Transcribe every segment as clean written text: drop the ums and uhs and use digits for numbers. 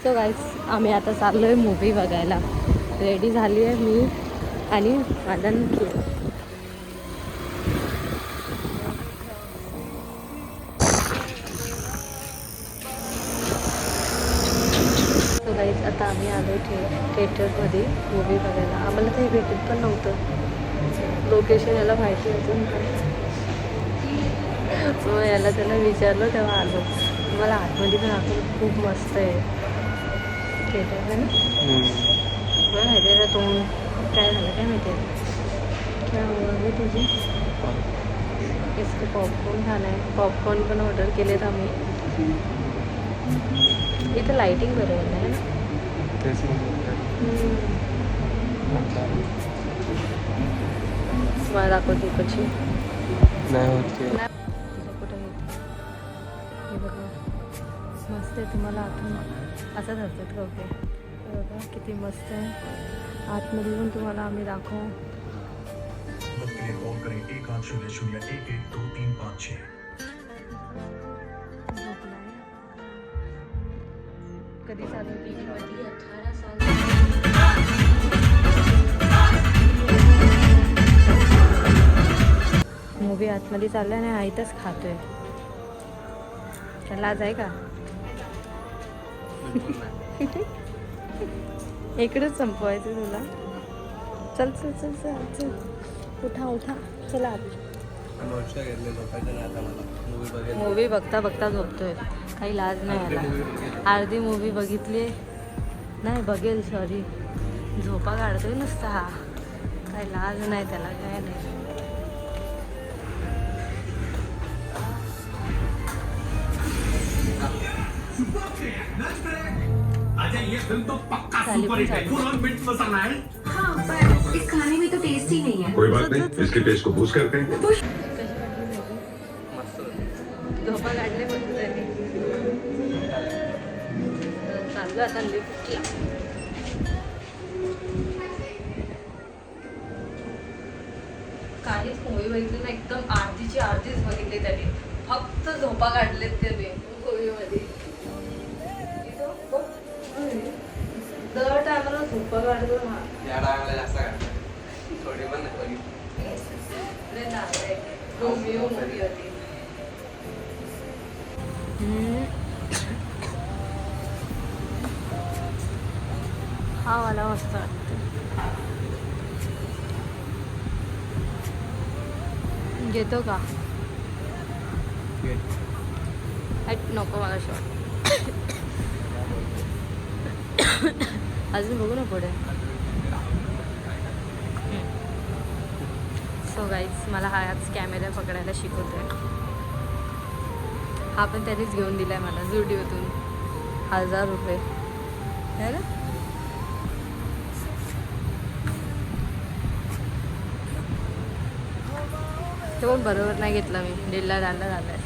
So guys आम्ही आता चाललो आहे मूवी बघायला. रेडी झाली आहे मी आणि माझा निखिल. सो गाईस आता आम्ही आलो थिएटरमध्ये मूवी बघायला. आम्हाला काही भेटत पण नव्हतं लोकेशन, याला माहिती अजून मग याला त्याला विचारलं तेव्हा आलो. मला आतमध्ये पण आपण खूप मस्त आहे थिएटर आहे ना. मला माहिती आहे तोंड काय झालं काय माहिती आहे काय हवं तुझी. इसको पॉपकॉर्न खाणं आहे. पॉपकॉर्न पण ऑर्डर केलेत आम्ही. इथं लाईटिंग बरोबर नाही ना. मला दाखवते कशी नाही होत. मस्त आहे. तुम्हाला आतून असं धरतात का? ओके बघा किती मस्त आहे. आतमध्ये पण तुम्हाला आम्ही दाखवू. कधी चालू टीव्हीमध्ये 18 साल. मूवी आतमध्ये चालला आणि आईतच खातोय. लाज आहे का? इकडेच संपवायचं तुला. चल चल चल चल चल उठा उठा चला. मूवी बघता बघता झोपतोय. काही लाज नाही आला. अर्धी मूवी बघितली नाही बघेल सॉरी. झोपा काढतोय नुसता हा. काही लाज नाही त्याला काय नाही. ये फिल्म तो पक्का सुपर हिट है। फुल ऑन मिर्च मसाला है। हाँ, पर इस खाने में तो टेस्ट ही नहीं है। कोई बात नहीं, इसके टेस्ट को बूस्ट करते हैं। झोपा काढले बघतो त्याने. चाललो आता लिफ्टला. काहीच मूवी बघितली ना. एकदम अर्धीच बघितली त्याने. फक्त झोपा काढलेत त्याने मूवीमध्ये. दर टायमाला झोपा काढतो हा. या टायमाला जास्त काढतो. थोडी पण नाही मूवी होती. हा मला मस्त वाटतं. घेतो का? नको मला शॉट. अजून बघू ना पुढे. सो गाईज मला हा आज कॅमेरा पकडायला शिकवतोय. हा पण त्यानेच घेऊन दिलाय मला जुडिओतून. 1000 रुपये है ना. तो पण बरोबर नाही घेतला मी. डिल्ला डालला झालाय.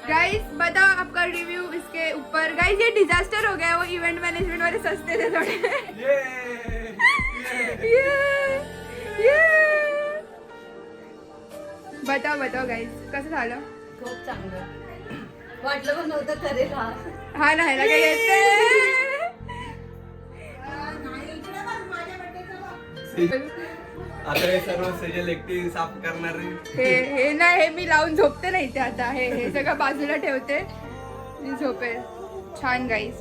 गाइस बताओ आपका रिव्यू इसके ऊपर. गाइस ये डिजास्टर हो गया. वो इवेंट मैनेजमेंट वाले सस्ते थे थोड़े. बताओ गाइस कसं झालं. खूप चांगलं वाटलं पण नव्हतं करेल हा. हा नाही ना काही येते. आता हे सर्व सेजल एकटी साफ करणार. हे नाही हे मी लावून झोपते नाही ते. आता हे सगळं बाजूला ठेवते मी झोपेल. छान गाईज.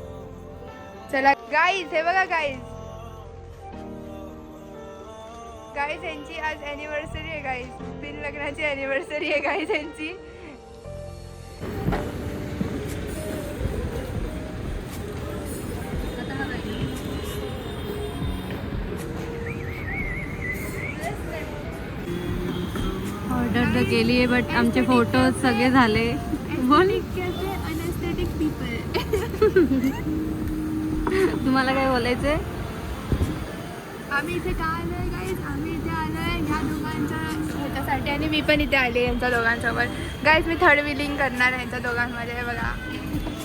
चला गाईज हे बघा गाईज. गाईज यांची आज ॲनिव्हर्सरी आहे गाईज. 3 लग्नाची ॲनिव्हर्सरी आहे गाईज यांची. केली आहे बट आमचे फोटो सगळे झाले. बोल अनएस्थेटिक पीपल. तुम्हाला काय बोलायचंय? आम्ही इथे का आलोय गाईज? आम्ही इथे आलोय ह्या दोघांच्या ह्याच्यासाठी आणि मी पण इथे आले यांच्या दोघांसोबत. गाईज मी थर्ड व्हीलिंग करणार आहे यांच्या दोघांमध्ये. हे बघा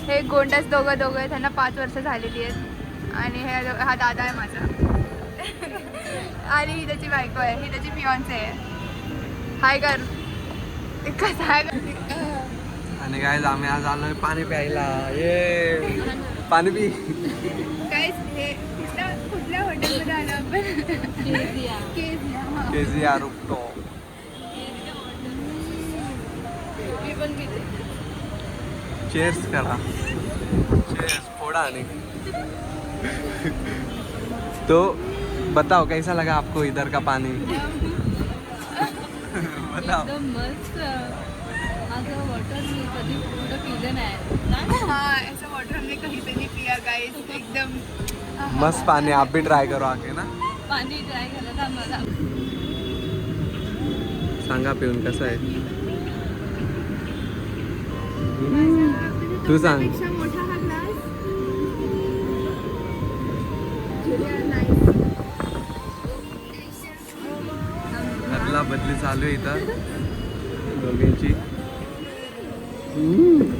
हे गोंडस दोघं आहे. त्यांना 5 वर्ष झालेली आहेत आणि हा दादा आहे माझा. आणि ही त्याची बायको आहे, ही त्याची फियॉन्से आहे. हाय कर कसं आहे. आणि काय आम्ही आज आलोय पाणी प्यायला. ये पाणी पी. गाईज हे कुठल्या हॉटेलमध्ये आलो आपण? केजिया रुकतो. मी पण पिते. चेयर्स करा. चेयर्स फोड़ा नहीं. तो बताओ कैसा लगा आपको इधर का पानी? बताओ. एकदम मस्त. असं वॉटर मी कधी कुठं पिलं नाही. हाँ ऐसा वाटर हमने कहीं पे नहीं पिया गाइस. एकदम मस्त पानी. आप भी ट्राई करो आके ना. पाणी ट्राय करायला आम्हाला. सांगा पिऊन कसं आहे. तू सांग. पेक्षा मोठा हा ग्लास. अदला बदली चालू आहे इथं दोघांची.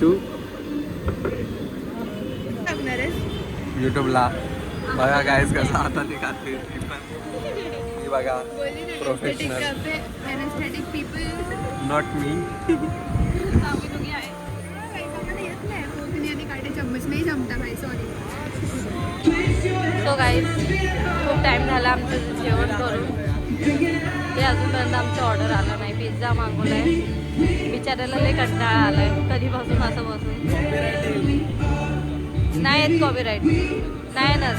तू टाकणार आहेस? यूट्यूबला बघा गाईज कसं आता निघाते ती पण. ही बघा professional. Anaesthetic people. Not me. आम्ही दोघी आहे. आम्हाला येत नाही पोतनी आणि काटे चम्मच नाही जमता भाई. सॉरी. सो गाईज खूप टाईम झाला आमचं जेवण करून. ते अजूनपर्यंत आमचं ऑर्डर आलं नाही. पिझ्झा मागवला आहे. बिचारायला लय कंटाळा आला आहे कधीपासून असं बसून. नाही येत कॉपीराईट. नाही ना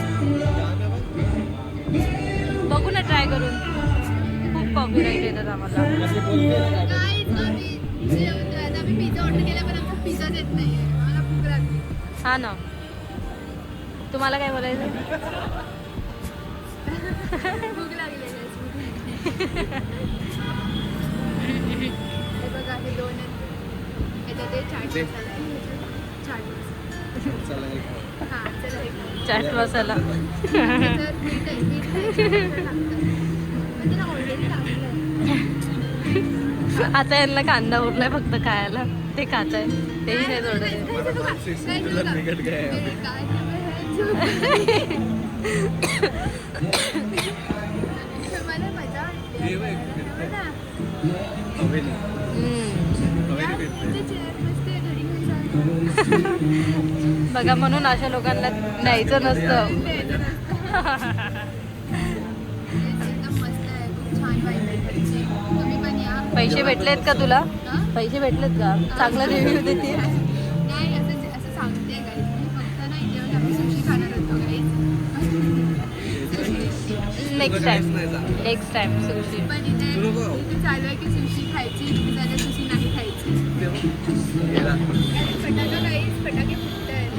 बघू ना ट्राय करून. खूप कॉपीराईट येतात आम्हाला. आम्ही पिझ्झा ऑर्डर केला पण आमचा पिझ्झाच येत नाही. मला भूक लागली. हा ना. तुम्हाला काय बोलायचं? भूक लागली. हे बघा हे 2 आहेत. याच्यात हे चाट मसाला आहे. चाट मसाला. हां चला हे खाऊ. चाट मसाला. त्याच्यात मीठ आहे. मीठ म्हणजे ऑलरेडी टाकलं आहे. आता यांना कांदा उरलाय फक्त खायला. ते खात आहे. तेही नाही थोडं. मला मजा बघा म्हणून अशा लोकांना न्यायचं नसतं. एकदम मस्त आहे. खूप छान वाईब आहे घरची. तुम्ही पण या. पैसे भेटलेत का तुला? हा? पैसे भेटलेत का? चांगला रिव्ह्यू देते. नाही असं सांगते गाईज. मी फक्त ना इथे येऊन आम्ही सुशी खाणार होतो गाईज. Next time sushi. पण इथे चालू आहे की सुशी खायची. झालं सुशी नाही खायची. फटाका गाईज. फटाके फुटतायत.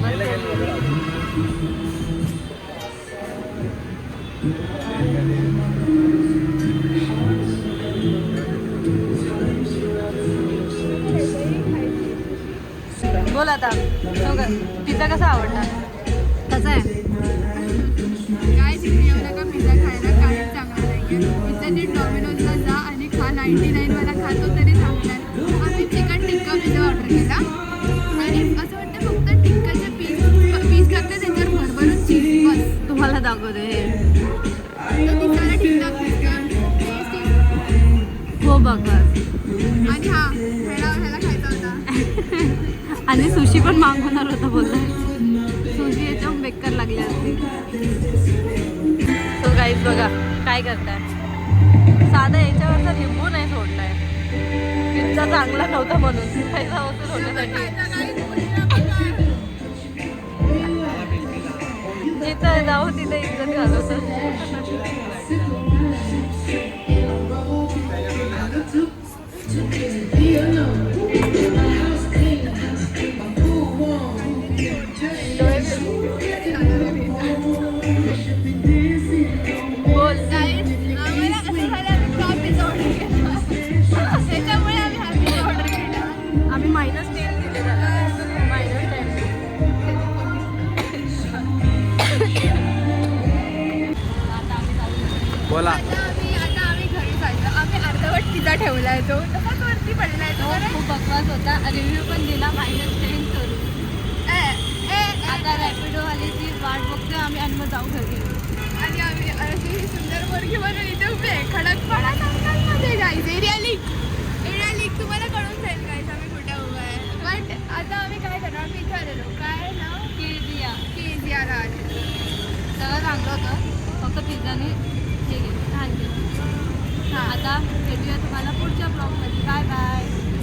बोल आता. पिझ्झा कसा आवडला? कसा आहे? काय तिथे येऊ नका पिझ्झा खायला. काहीच चांगलं नाही आहे. पिझ्झा नीट डॉमिनोजला जा आणि खा. 99 वाला खातो तरी चांगला आहे. आम्ही चिकन टिक्का पिझ्झा ऑर्डर केला आणि असं वाटतं फक्त टिक्काचे पीस टाकते त्याच्यावर भरभरून चीज बस. तुम्हाला दाखवते हे. तर दिसायला ठीकठाक दिसतं. हो बघा. आणि हा ह्याला खायचा होता. आणि सुशी पण मागवणार होता बोलला. सुशी याच्यावर बेकार लागली असते. तो गाईज बघा काय करताय. साधा याच्यावरचा लिंबू नाही सोडलाय. पिझ्झा चांगला नव्हता म्हणून पैसा वसूल होण्यासाठी. जिथं जाऊ तिथे इज्जत घालवतो. बोल गाईज. आम्हाला असं झालं आम्ही का पिझ्झा ऑर्डर केला. त्याच्यामुळे आम्ही -10 दिले त्याला -10. बोला. आता आम्ही घरी जायचं. आम्ही अर्धवट पिझ्झा ठेवलाय तो तसाच वरती पडलाय तो. खूप बकवास होता. रिव्ह्यू पण दिला -10 करून. आता रॅपिडोवालीची वाट बघतोय आम्ही आणि मग जाऊ घरी. आणि आम्ही अशी सुंदर मुलगी म्हणून इथे उभे खडक पडा मध्ये जायचे रिअली